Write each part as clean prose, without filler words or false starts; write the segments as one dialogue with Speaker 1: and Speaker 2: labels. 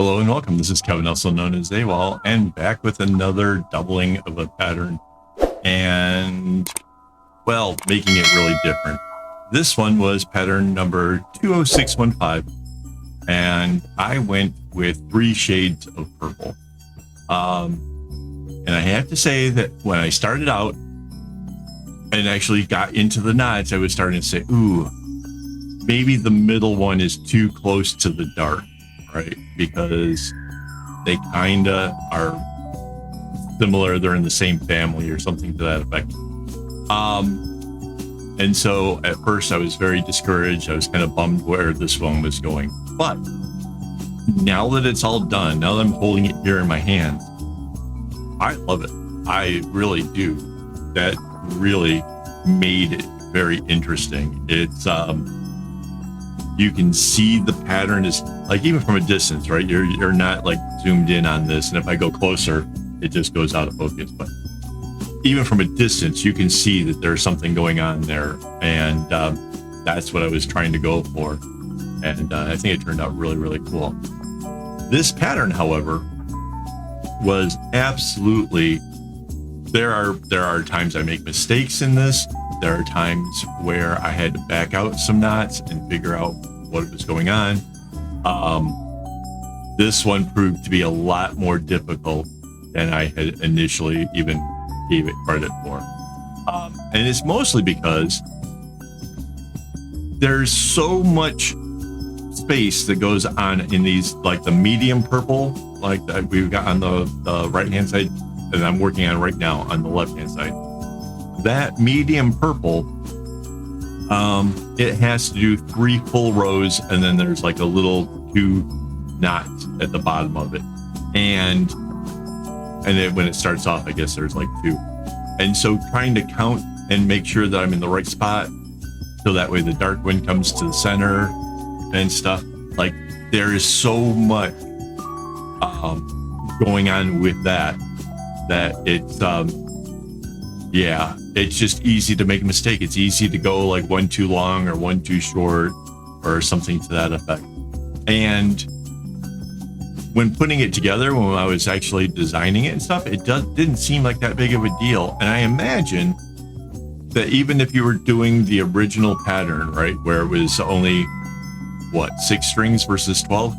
Speaker 1: Hello and welcome. This is Kevin, also known as AWOL, and back with another doubling of a pattern and, well, making it really different. This one was pattern number 20615, and I went with 3 shades of purple. And I have to say that when I started out and actually got into the knots, I was starting to say, ooh, maybe the middle one is too close to the dark. Right, because they kind of are similar. They're in the same family or something to that effect. And so at first I was very discouraged. I was kind of bummed where this one was going. But now that it's all done, now that I'm holding it here in my hands, I love it. I really do. That really made it very interesting. It's you can see the pattern is like, even from a distance, right? You're not like zoomed in on this. And if I go closer, it just goes out of focus. But even from a distance, you can see that there's something going on there. And that's what I was trying to go for. And I think it turned out really, really cool. This pattern, however, was absolutely, there are times I make mistakes in this. There are times where I had to back out some knots and figure out what was going on. This one proved to be a lot more difficult than I had initially even gave it credit for. And it's mostly because there's so much space that goes on in these, like the medium purple, like that we've got on the right-hand side, and I'm working on right now on the left-hand side. That medium purple, it has to do 3 full rows, and then there's like a little 2 knots at the bottom of it. And then when it starts off, I guess there's like 2. And so trying to count and make sure that I'm in the right spot, so that way the dark one comes to the center and stuff. Like, there is so much going on with that it's yeah, it's just easy to make a mistake. It's easy to go like 1 too long or 1 too short or something to that effect. And when putting it together, when I was actually designing it and stuff, it didn't seem like that big of a deal. And I imagine that even if you were doing the original pattern, right, where it was only, 6 strings versus 12,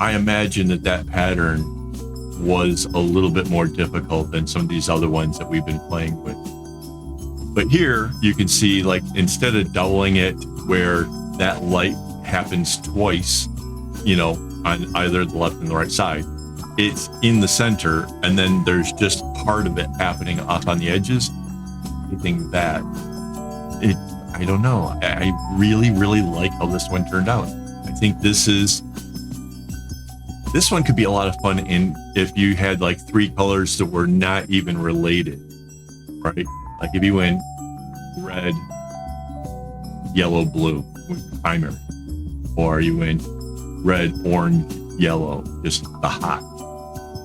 Speaker 1: I imagine that pattern was a little bit more difficult than some of these other ones that we've been playing with. But here you can see, like, instead of doubling it where that light happens twice, on either the left and the right side, it's in the center, and then there's just part of it happening off on the edges. I think that I don't know. I really, really like how this one turned out. I think this one could be a lot of fun if you had like 3 colors that were not even related, right? Like if you went red, yellow, blue with primary, or you went red, orange, yellow, just the hot.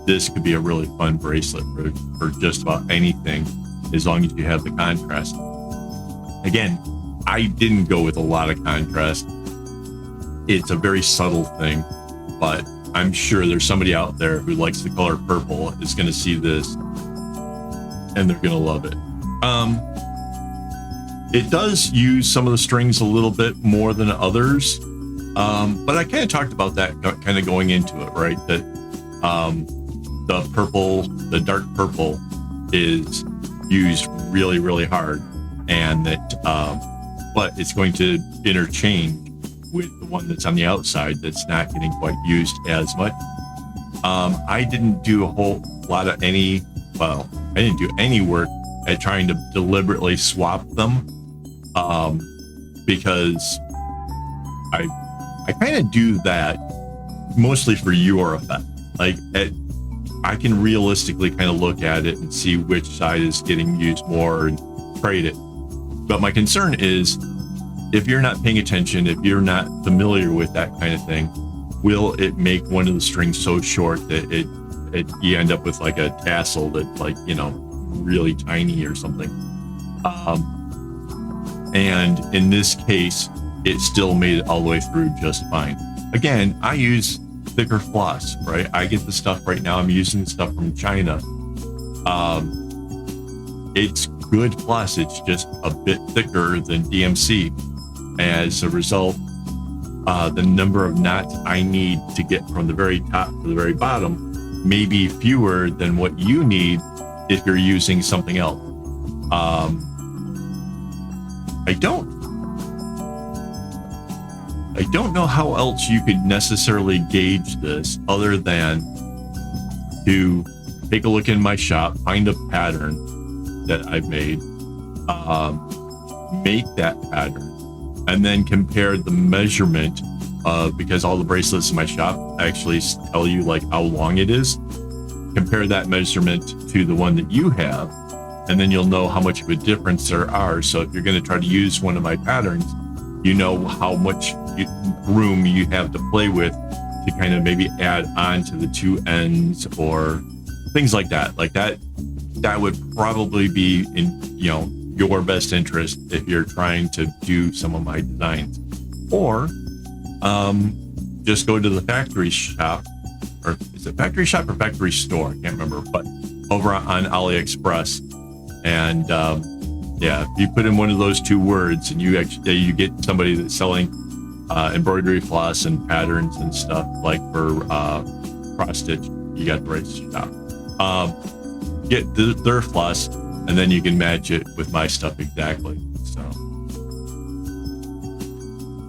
Speaker 1: This could be a really fun bracelet for just about anything, as long as you have the contrast. Again, I didn't go with a lot of contrast. It's a very subtle thing, but I'm sure there's somebody out there who likes the color purple is going to see this and they're going to love it. It does use some of the strings a little bit more than others, but I kind of talked about that kind of going into it, right? That the dark purple is used really, really hard, and that but it's going to interchange with the one that's on the outside that's not getting quite used as much. I didn't do a whole lot of I didn't do any work at trying to deliberately swap them, because I kind of do that mostly for your effect. Like, I can realistically kind of look at it and see which side is getting used more and trade it. But my concern is, if you're not paying attention, if you're not familiar with that kind of thing, will it make one of the strings so short that you end up with like a tassel that's like, really tiny or something. And in this case, it still made it all the way through just fine. Again, I use thicker floss, right? I get the stuff right now. I'm using the stuff from China. It's good floss. It's just a bit thicker than DMC. As a result, the number of knots I need to get from the very top to the very bottom may be fewer than what you need if you're using something else. I don't know how else you could necessarily gauge this other than to take a look in my shop, find a pattern that I've made, make that pattern, and then compare the measurement of, because all the bracelets in my shop actually tell you like how long it is. Compare that measurement to the one that you have, and then you'll know how much of a difference there are. So if you're going to try to use one of my patterns, you know how much room you have to play with to kind of maybe add on to the two ends or things like that. Like that would probably be in, your best interest if you're trying to do some of my designs. Or just go to the factory shop, or is it factory shop or factory store? I can't remember, but over on AliExpress. And if you put in one of those two words and you get somebody that's selling embroidery floss and patterns and stuff like for cross stitch, you got the right shop. Get their floss, and then you can match it with my stuff exactly. So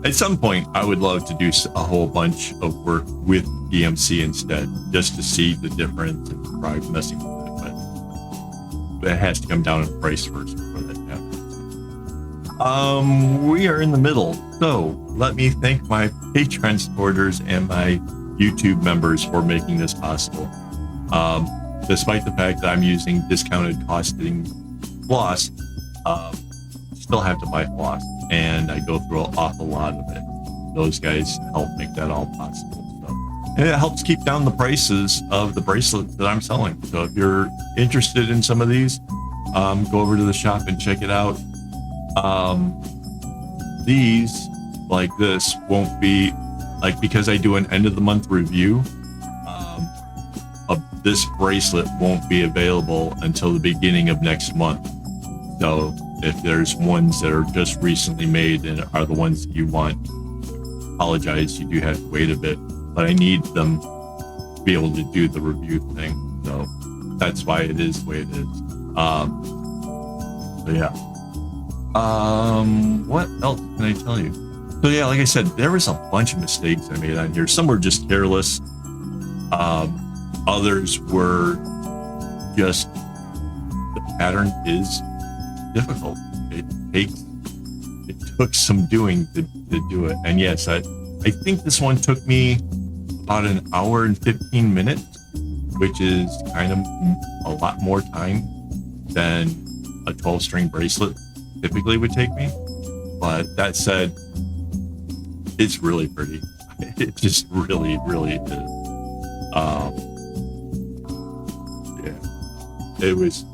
Speaker 1: at some point, I would love to do a whole bunch of work with DMC instead, just to see the difference and try messing with it. But it has to come down in price first before that happens. We are in the middle, so let me thank my Patreon supporters and my YouTube members for making this possible. Despite the fact that I'm using discounted costing floss, still have to buy floss, and I go through an awful lot of it. Those guys help make that all possible. So, and it helps keep down the prices of the bracelets that I'm selling. So if you're interested in some of these, go over to the shop and check it out. These, like this, won't be, like, because I do an end of the month review, this bracelet won't be available until the beginning of next month. So if there's ones that are just recently made and are the ones that you want, apologize, you do have to wait a bit, but I need them to be able to do the review thing. So that's why it is the way it is. So yeah. What else can I tell you? So yeah, like I said, there was a bunch of mistakes I made on here. Some were just careless. Others were just, the pattern is difficult. It took some doing to do it. And yes, I think this one took me about an hour and 15 minutes, which is kind of a lot more time than a 12-string bracelet typically would take me. But that said, it's really pretty. It just really, really is. It's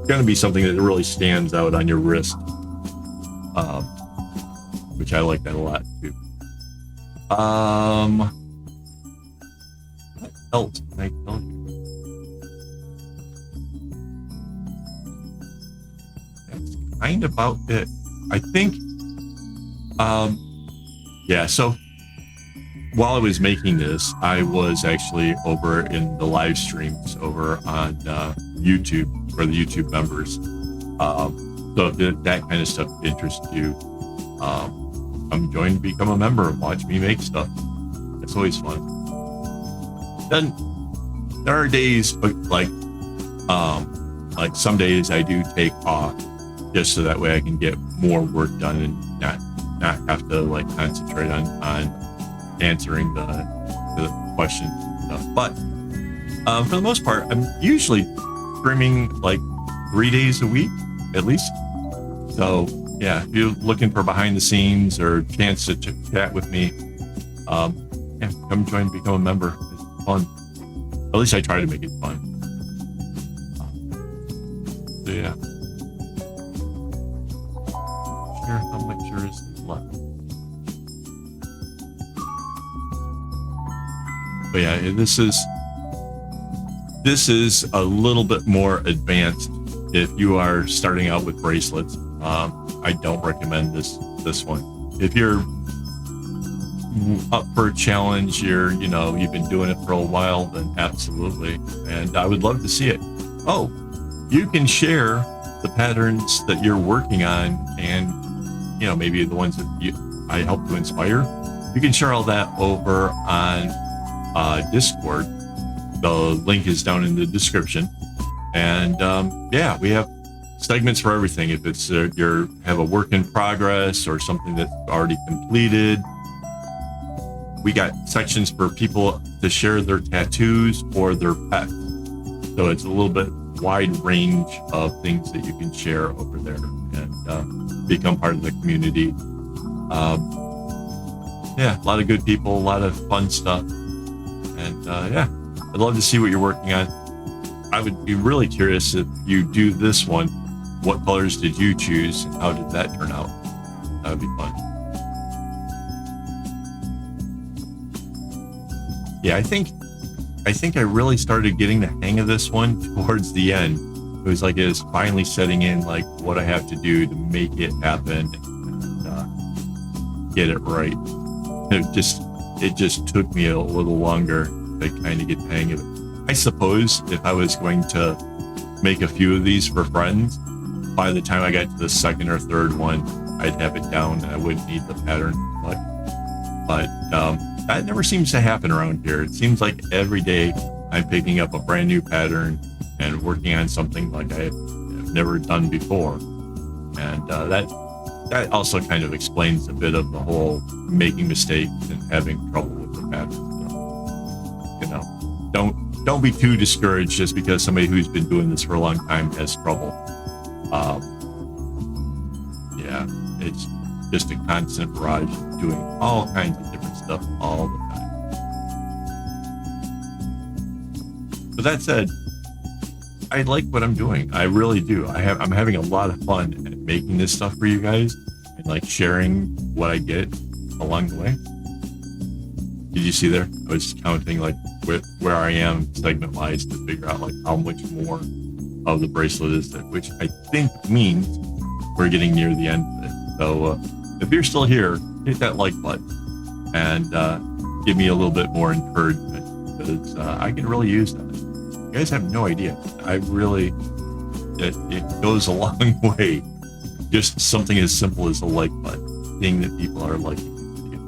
Speaker 1: going to be something that really stands out on your wrist, which I like that a lot too. What else can I tell you? That's kind of about it. I think, so while I was making this, I was actually over in the live streams over on YouTube for the YouTube members. So if that kind of stuff interests you, become a member and watch me make stuff. It's always fun. Then there are days like some days I do take off just so that way I can get more work done and not have to like concentrate on answering the questions and stuff. But for the most part, I'm usually streaming like 3 days a week at least. So yeah, if you're looking for behind the scenes or chance to chat with me, come join, become a member. It's fun. At least I try to make it fun. So yeah. Sure, how much is left? But yeah, this is a little bit more advanced if you are starting out with bracelets. I don't recommend this one. If you're up for a challenge, you've been doing it for a while, then absolutely. And I would love to see it. Oh, you can share the patterns that you're working on, and maybe the ones that I help to inspire. You can share all that over on Discord. The link is down in the description. And we have segments for everything. If it's you have a work in progress or something that's already completed, we got sections for people to share their tattoos or their pets. So it's a little bit wide range of things that you can share over there and become part of the community. A lot of good people, a lot of fun stuff. And I'd love to see what you're working on. I would be really curious if you do this one, what colors did you choose and how did that turn out? That would be fun. Yeah, I think I really started getting the hang of this one towards the end. It was like it was finally setting in like what I have to do to make it happen and get it right. It just took me a little longer to kind of get the hang of it. I suppose if I was going to make a few of these for friends, by the time I got to the second or third one, I'd have it down and I wouldn't need the pattern much. But that never seems to happen around here. It seems like every day I'm picking up a brand new pattern and working on something like I have never done before. And that also kind of explains a bit of the whole making mistakes and having trouble with the pattern. So, don't be too discouraged just because somebody who's been doing this for a long time has trouble. It's just a constant barrage of doing all kinds of different stuff all the time. But that said, I like what I'm doing. I really do. I'm having a lot of fun at making this stuff for you guys and like sharing what I get along the way. Did you see there? I was counting like where I am segment wise to figure out like how much more of the bracelet is there, which I think means we're getting near the end of it. So if you're still here, hit that like button and give me a little bit more encouragement because I can really use that. You guys have no idea. It goes a long way. Just something as simple as a like button, seeing that people are liking the video.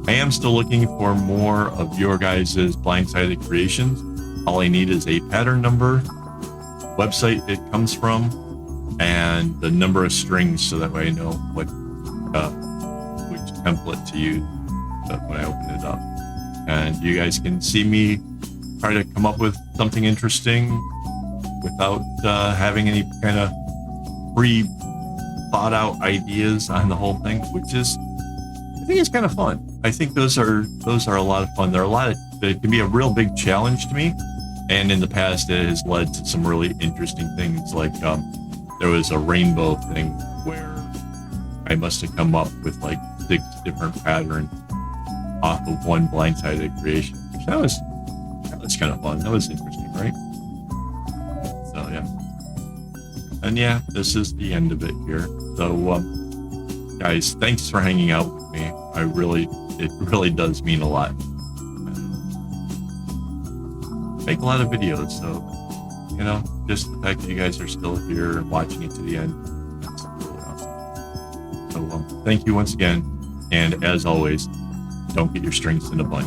Speaker 1: I am still looking for more of your guys' blindsided creations. All I need is a pattern number, website it comes from, and the number of strings so that way I know which template to use when I open it up. And you guys can see me try to come up with something interesting without having any kind of pre-thought out ideas on the whole thing, which is, I think it's kind of fun. I think those are a lot of fun. It can be a real big challenge to me. And in the past, it has led to some really interesting things. Like there was a rainbow thing where I must have come up with like 6 different patterns off of one blindsided creation. That was kind of fun. That was interesting, right? So yeah. And yeah, this is the end of it here. So guys, thanks for hanging out with me. It really does mean a lot. Make a lot of videos, so just the fact that you guys are still here and watching it to the end, that's really awesome. So thank you once again, and as always, don't get your strings in a bun.